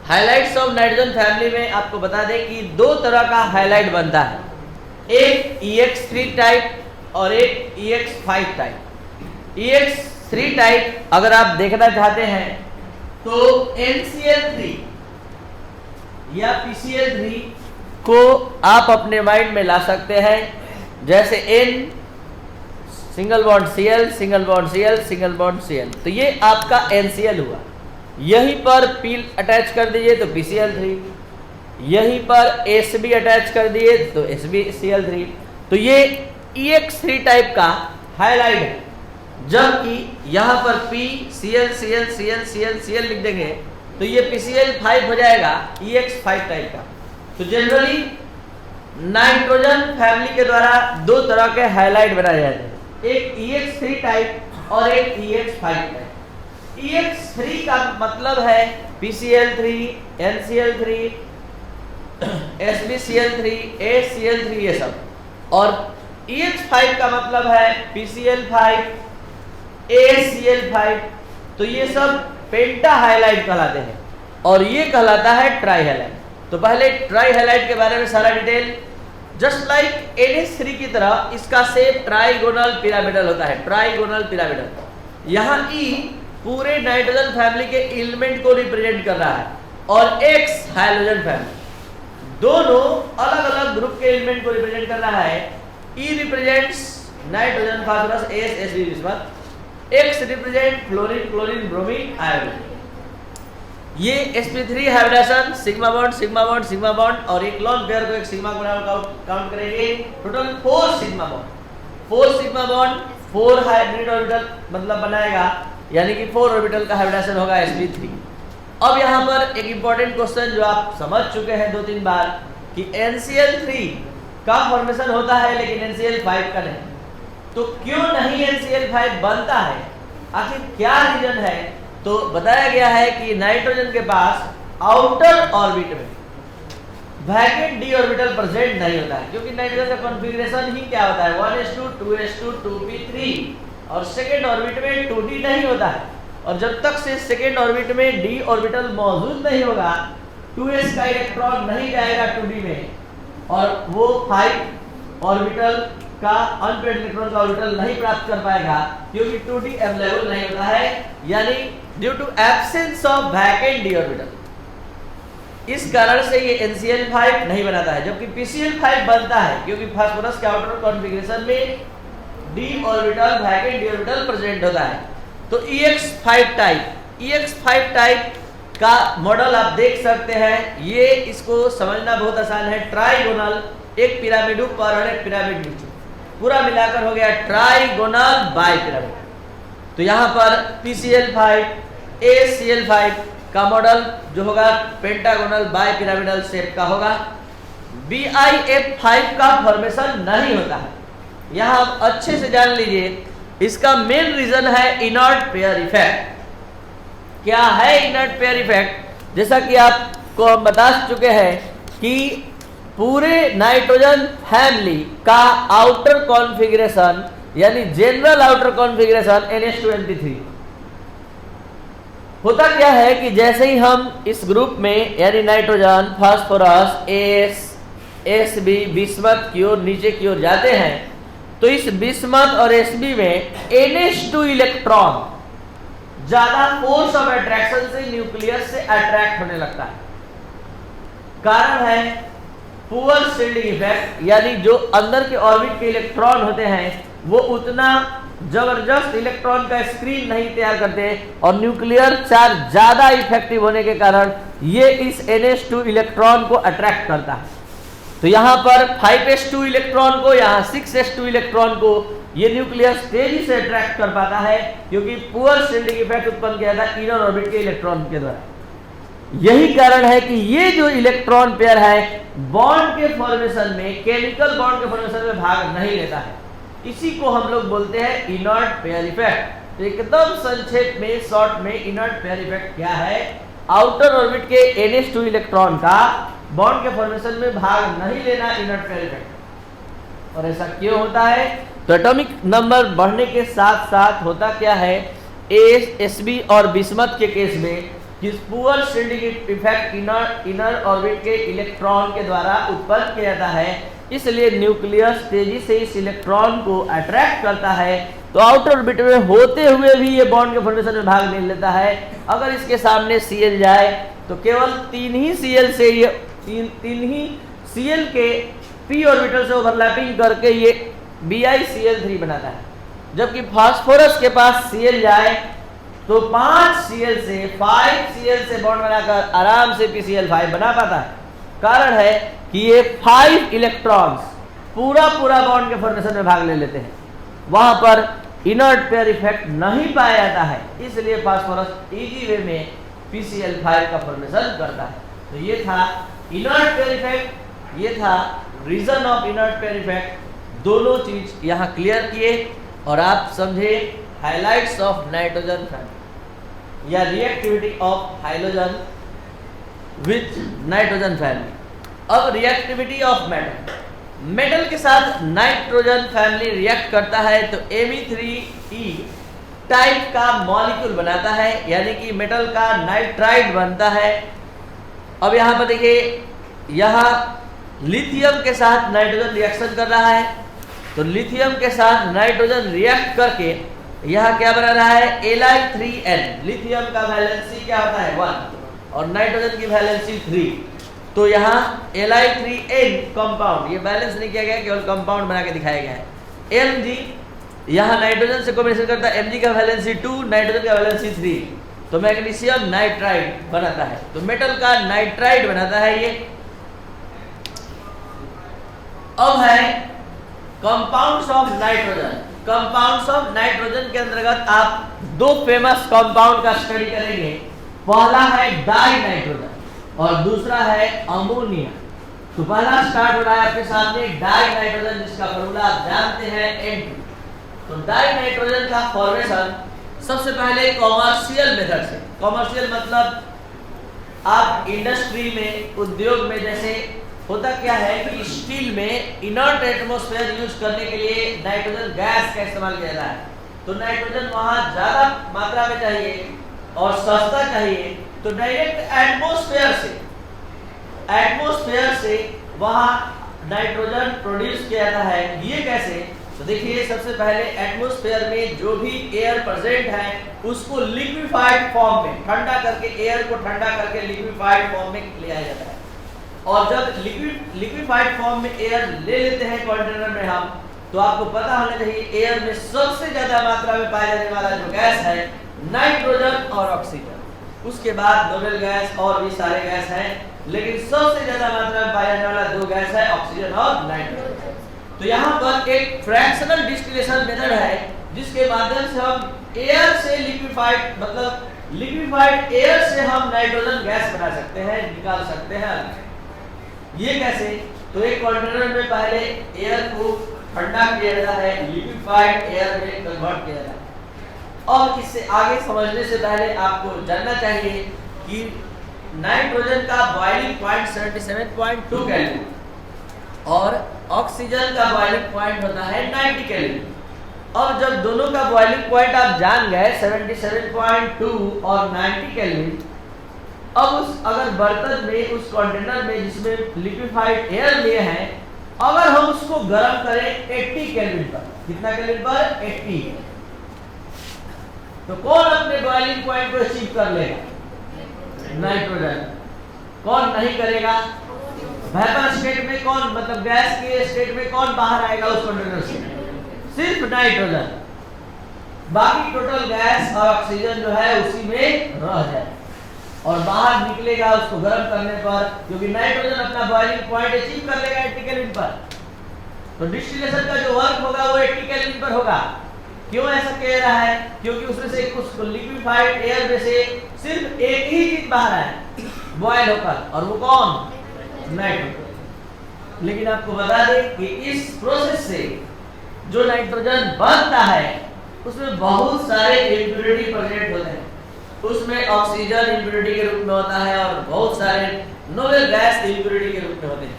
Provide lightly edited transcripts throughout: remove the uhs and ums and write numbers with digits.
Highlights of nitrogen family में आपको बता दें कि दो तरह का हाइलाइट बनता है, एक EX3 टाइप और एक EX5 टाइप। EX3 टाइप अगर आप देखना चाहते हैं तो NCl3 या PCl3 को आप अपने माइंड में ला सकते हैं, जैसे N single bond Cl single bond Cl single bond Cl, तो ये आपका NCl हुआ। यहीं पर P अटैच कर दीजिए तो PCl3, यहीं पर Sb अटैच कर दिए तो SbCl3, तो ये EX3 टाइप का हाइलाइट है। जबकि यहाँ पर P Cl Cl Cl Cl Cl लिख देंगे तो ये PCl5 हो जाएगा EX5 टाइप का। तो जनरली नाइट्रोजन फैमिली के द्वारा दो तरह के हाइलाइट बनाए जाते हैं, एक EX3 टाइप और एक EX5 टाइप। EX3 का मतलब है PCl3, NCl3, SbCl3, ACl3 ये सब, और EX5 का मतलब है PCl5, ACl5, तो ये सब पेंटा हाइलाइट कहलाते हैं और ये कहलाता है ट्राई हाइलाइट। तो पहले ट्राई हाइलाइट के बारे में सारा डिटेल, जस्ट लाइक NH3 की तरह इसका शेप ट्राइगोनल पिरामिडल होता है, ट्राइगोनल पिरामिडल। यहाँ E पूरे नाइट्रोजन फैमिली के एलिमेंट को रिप्रेजेंट कर रहा है और X हाइड्रोजन फैमिली, दोनों अलग अलग ग्रुप के एलिमेंट को रिप्रेजेंट कर रहा है। E represents nitrogen, phosphorus, S, Sb, bismuth. X represent fluorine, chlorine, bromine, iodine. ये sp3 hybridisation sigma bond sigma bond sigma bond और एक लॉन पेयर को एक सिग्मा काउंट करेंगे, total 4 sigma bond, 4 sigma bond 4 hybrid orbital मतलब बनाएगा, यानी कि 4 ऑर्बिटल का हाइब्रिडेशन होगा sp3। अब यहाँ पर एक इंपॉर्टेंट क्वेश्चन जो आप समझ चुके हैं 2-3 बार कि NCl3 का फॉर्मेशन होता है लेकिन NCl5 का नहीं, तो क्यों नहीं NCl5 बनता है, आखिर क्या रीजन है? तो बताया गया है कि नाइट्रोजन के पास आउटर ऑर्बिट में वैकेंट d ऑर्बिटल प्रेजेंट नहीं होता है, क्योंकि नाइट्रोजन का कॉन्फ़िगरेशन ही क्या होता है 1s2 2s2 2p3 और सेकेंड ऑर्बिट में 2d नहीं होता है, और जब तक से सेकेंड ऑर्बिट में d ऑर्बिटल मौजूद नहीं होगा 2s का इलेक्ट्रॉन नहीं जाएगा 2d में और वो 5 ऑर्बिटल का अनपेयर्ड इलेक्ट्रॉन का ऑर्बिटल नहीं प्राप्त कर पाएगा, क्योंकि 2d अवेलेबल नहीं होता है, यानी due to absence of vacant d orbital. इस कारण से ये NCl5 नहीं बनाता है, जबकि PCl5 बनता है, क्योंकि फास्फोरस के आउटर कॉन्फ़िगरेशन में d orbital vacant d orbital present होता है। तो EX5 टाइप का मॉडल आप देख सकते हैं, ये इसको समझना बहुत आसान है। ट्राइगोनल, एक पिरामिड ऊपर और एक पिरामिड नीचे, पूरा मिलाकर हो गया ट्राइगोनल बाई पिरामिड। तो यहाँ पर PCl5 ACl5 का मॉडल जो होगा पेंटागोनल बाई पिरामिडल शेप का होगा। BiF5 का फॉर्मेशन नहीं होता है, यहाँ आप अच्छे से जान लीजिए। इसका मेन रीजन है इनर्ट पेयर इफेक्ट। क्या है इनर्ट पेयर इफेक्ट? जैसा कि आपको हम बता चुके हैं कि पूरे नाइट्रोजन फैमिली का आउटर कॉन्फ़िगरेशन यानी जनरल आउटर कॉन्फ़िगरेशन NH2NP3 होता क्या है कि जैसे ही हम इस ग्रुप में यानी nitrogen, phosphorus, S, Sb, bismuth की ओर नीचे की ओर जाते हैं, तो इस बिस्मथ और Sb में NH2 इलेक्ट्रॉन ज्यादा फोर्स ऑफ अट्रैक्शन से न्यूक्लियस से अट्रैक्ट होने लगता है। कारण है पुअर शील्डिंग इफेक्ट, यानी जो अंदर के ऑर्बिट के इलेक्ट्रॉन होते हैं वो उतना जबरदस्त इलेक्ट्रॉन का स्क्रीन नहीं तैयार करते और न्यूक्लियर चार्ज ज्यादा इफेक्टिव होने के कारण ये इस NH2 इलेक्ट्रॉन को अट्रैक्ट करता है। तो यहाँ पर 5s2 इलेक्ट्रॉन को, यहाँ 6s2 इलेक्ट्रॉन को ये न्यूक्लियस तेजी से अट्रैक्ट कर पाता है, क्योंकि पुअर शील्डिंग इफेक्ट उत्पन्न किया था इनर ऑर्बिट के इलेक्ट्रॉन के द्वारा। यही कारण है कि ये जो इलेक्ट्रॉन पेयर है बॉन्ड के फॉर्मेशन में, केमिकल बॉन्ड के फॉर्मेशन में भाग नहीं लेता है। इसी को हम लोग बोलते हैं इनर्ट पेयर इफेक्ट। तो एकदम संक्षेप में, शॉर्ट में, इनर्ट पेयर इफेक्ट क्या है? आउटर ऑर्बिट के NH2 इलेक्ट्रॉन का बॉन्ड के फॉर्मेशन में भाग नहीं लेना, इनर्ट पेयर इफेक्ट। और ऐसा क्यों होता है? तो एटॉमिक नंबर बढ़ने के साथ साथ होता क्या है, Sb और बिस्मथ के केस में किस poor shielding effect inner orbit के इलेक्ट्रॉन के द्वारा उत्पन्न किया जाता है, इसलिए न्यूक्लियस तेजी से इस इलेक्ट्रॉन को अट्रैक्ट करता है, तो आउटर ऑर्बिट में होते हुए भी ये बॉन्ड के फॉर्मेशन में भाग नहीं लेता है। अगर इसके सामने Cl जाए तो केवल तीन ही Cl के p ऑर्बिटल से ओवरलैपिंग करके ये BiCl3 बनाता है, जबकि फास्फोरस के पास Cl जाए तो 5 Cl से 5 Cl से बॉन्ड बनाकर आराम से PCl5 बना पाता है। कारण है कि ये 5 इलेक्ट्रॉन्स पूरा बॉन्ड के फॉर्मेशन में भाग ले लेते हैं, वहां पर इनर्ट पेयर इफेक्ट नहीं पाया जाता है, इसलिए फास्फोरस इजी वे में PCl5 का फॉर्मेशन करता है। तो ये था इनर्ट पेयर इफेक्ट, ये था reason of inert pair effect. दोनों चीज यहाँ क्लियर किए और आप समझे हाइलाइट्स ऑफ नाइट्रोजन फैमिली या reactivity of hydrogen with nitrogen family. अब रिएक्टिविटी ऑफ मेटल के साथ नाइट्रोजन फैमिली रिएक्ट करता है तो Me3E टाइप का मॉलिक्यूल बनाता है, यानी कि मेटल का नाइट्राइड बनता है। अब यहाँ पर देखिए, यहाँ लिथियम के साथ नाइट्रोजन रिएक्शन कर रहा है, तो लिथियम के साथ नाइट्रोजन रिएक्ट करके यहाँ क्या बना रहा है, Li3N। लिथियम का वैलेंसी क्या होता है 1 और नाइट्रोजन की वैलेंसी 3, तो यहाँ Li3N कंपाउंड, ये बैलेंस नहीं किया गया, केवल कंपाउंड बना के दिखाया गया है। Mg यहाँ नाइट्रोजन से कॉम्बिनेशन करता है, Mg का वैलेंसी 2, नाइट्रोजन का वैलेंसी 3, तो मैग्नीशियम नाइट्राइड बनाता है, तो मेटल का नाइट्राइड बनाता है ये। अब है compounds of nitrogen. Compounds of nitrogen के अंतर्गत आप दो फेमस कंपाउंड का स्टडी करेंगे। पहला है डाई नाइट्रोजन और दूसरा है अमोनिया। तो पहला स्टार्ट हो रहा है आपके सामने डाई नाइट्रोजन, जिसका फॉर्मूला आप जानते हैं N2। तो डाई नाइट्रोजन का फॉर्मेशन सबसे पहले कॉमर्शियल मेथड से, कॉमर्शियल मतलब आप इंडस्ट्री में, उद्योग में, जैसे होता क्या है कि स्टील में इनर्ट एटमॉस्फेयर यूज करने के लिए नाइट्रोजन गैस का इस्तेमाल किया जाता है, तो नाइट्रोजन वहां ज्यादा मात्रा में चाहिए और सस्ता चाहिए, तो डायरेक्ट एटमॉस्फेयर से वहां नाइट्रोजन प्रोड्यूस किया जाता है। ये कैसे, तो देखिए सबसे पहले एटमॉस्फेयर में जो भी एयर प्रेजेंट है उसको लिक्विफाइड फॉर्म में ठंडा करके, एयर को ठंडा करके लिक्विफाइड फॉर्म में ले आया जाता है। और जब लिक्विफाइड फॉर्म में एयर ले लेते हैं कंटेनर में हम, तो आपको पता होना चाहिए एयर में सबसे ज्यादा मात्रा में पाया जाने वाला जो गैस है नाइट्रोजन और ऑक्सीजन। उसके बाद नोबेल गैस और भी सारे गैस हैं, लेकिन सबसे ज्यादा मात्रा में पाया जाने वाला दो गैस है ऑक्सीजन और नाइट्रोजन। तो यहाँ पर एक फ्रैक्शनल डिस्टिलेशन मेथड है जिसके माध्यम से हम एयर से लिक्विफाइड, मतलब लिक्विफाइड एयर से हम नाइट्रोजन गैस बना सकते हैं, निकाल सकते हैं। ये कैसे, तो एक कंटेनर में पहले एयर को ठंडा किया जाता है, लिक्विफाइड एयर में कन्वर्ट किया जाता है। और इससे आगे समझने से पहले आपको जानना चाहिए कि नाइट्रोजन का बॉइलिंग पॉइंट 77.2 केल्विन और ऑक्सीजन का बॉइलिंग पॉइंट होता है 90 केल्विन। और जब दोनों का बॉइलिंग पॉइंट आप जान गए 77.2 और 90 केल्विन, अब उस अगर बर्तन में, उस कंटेनर में जिसमें लिक्विफाइड एयर लिए हैं, अगर हम उसको गर्म करें 80 केल्विन पर, कितना केल्विन पर, 80, तो कौन अपने बॉइलिंग पॉइंट को अचीव कर लेगा, नाइट्रोजन। कौन नहीं करेगा, वेपर स्टेट में कौन, मतलब गैस के स्टेट में कौन बाहर आएगा उस कंटेनर से, सिर्फ नाइट्रोजन। बाकी टोटल गैस और ऑक्सीजन जो है उसी में रह जाए और बाहर निकलेगा उसको गर्म करने पर, क्योंकि नाइट्रोजन अपना बॉइलिंग पॉइंट अचीव कर लेगा 80 केल्विन पर। तो डिस्टिलेशन का जो वर्क होगा वो 80 केल्विन पर होगा। क्यों ऐसा कह रहा है, क्योंकि उसमें से कुछ लिक्विफाइड एयर में से सिर्फ एक ही चीज बाहर है बॉयल होकर, और वो कौन, नाइट्रोजन। लेकिन आपको बता दें कि इस प्रोसेस से जो नाइट्रोजन बनता है उसमें बहुत सारे इम्प्योरिटी प्रेजेंट होते हैं। उसमें ऑक्सीजन इम्प्योरिटी के रूप में होता है और बहुत सारे नोबेल गैस इम्प्योरिटी के रूप में होते हैं।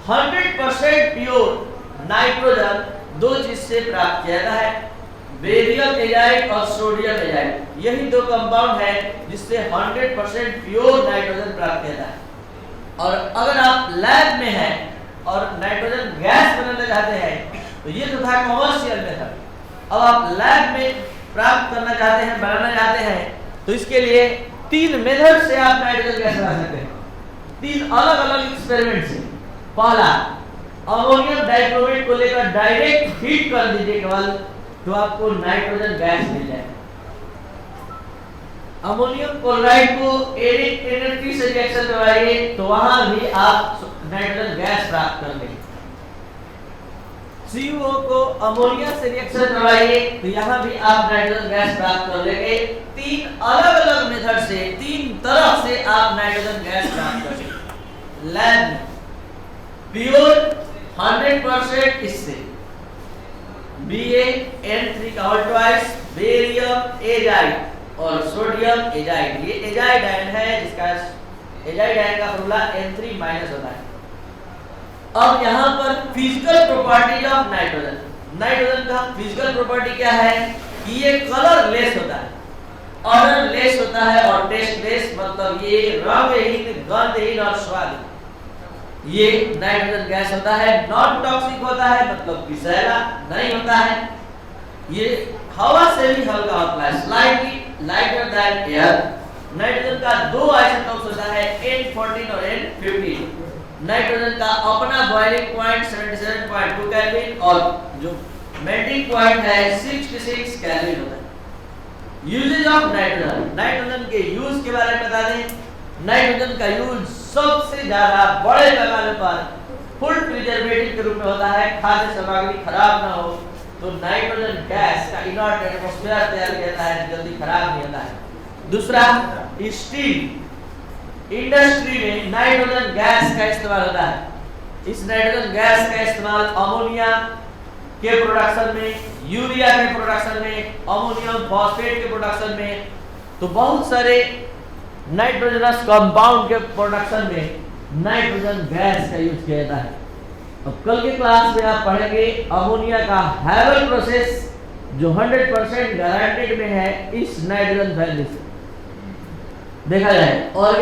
100% प्योर नाइट्रोजन दो चीज से प्राप्त किया जाता है, बेरियम एजाइड और सोडियम एजाइड, यही दो कंपाउंड है जिससे 100% प्योर नाइट्रोजन प्राप्त किया जाता है। और अगर आप लैब में हैं और नाइट्रोजन गैस बनाना चाहते हैं तो ये तो था कमर्शियल मेथड। अब आप लैब में प्राप्त करना चाहते हैं, बनाना चाहते हैं, तो इसके लिए 3 मेथड से आप नाइट्रोजन गैस बना सकते हैं, 3 अलग अलग एक्सपेरिमेंट से। पहला, अमोनियम डाइक्रोमेट को लेकर डायरेक्ट हीट कर दीजिए केवल, तो आपको नाइट्रोजन गैस मिल जाएगा। अमोनियम क्लोराइड को एनएच3 से रिएक्शन करवाइए तो वहां भी आप नाइट्रोजन गैस प्राप्त कर लेंगे। CO को अमोनिया से रिएक्शन करवाइए तो यहां भी आप नाइट्रोजन गैस प्राप्त कर लेंगे। 3 अलग अलग मेथड से, 3 तरह से आप नाइट्रोजन गैस प्राप्त कर सकते। लैब में प्योर 100% इससे BaN3 का होल ट्वाइस, बेरियम एजाइड और सोडियम एजाइड। ये एजाइड आयन है जिसका एजाइड आयन का फॉर्मूला N3- होता है। अब यहाँ पर physical property of nitrogen, nitrogen का फिजिकल प्रॉपर्टी क्या है कि ये कलरलेस होता है, ऑर्डरलेस होता है और टेस्टलेस, मतलब ये रंगहीन, गंधहीन और स्वादहीन। ये नाइट्रोजन गैस होता है, नॉन टॉक्सिक होता है, मतलब विषैला नहीं होता है। ये हवा से भी हल्का होता है, slightly lighter than air. Nitrogen का 2 आइसोटोप्स होता है, N14 और N15। नाइट्रोजन का अपना बॉइलिंग पॉइंट 77.2 केल्विन और जो मेल्टिंग पॉइंट है 66 केल्विन होता है। यूजेज ऑफ नाइट्रोजन, नाइट्रोजन के यूज के बारे में बता दें। नाइट्रोजन का यूज सबसे ज्यादा बड़े पैमाने पर फूड प्रिजर्वेटिव के रूप में होता है। खाद्य सामग्री खराब ना हो तो नाइट्रोजन गैस का इनर्ट एटमॉस्फेयर तैयार करता है, जल्दी खराब नहीं होता है। दूसरा, स्टील इंडस्ट्री में नाइट्रोजन गैस का इस्तेमाल होता है। इस नाइट्रोजन गैस का इस्तेमाल अमोनिया के प्रोडक्शन में, यूरिया के प्रोडक्शन में, अमोनियम फॉस्फेट के प्रोडक्शन में, तो बहुत सारे नाइट्रोजनस कंपाउंड के प्रोडक्शन में नाइट्रोजन गैस का यूज किया जाता है। अब कल के क्लास में आप पढ़ेंगे अमोनिया का हैवल प्रोसेस जो 100% गारंटेड में है इस नाइट्रोजन वैल्यू से देखा जाए। और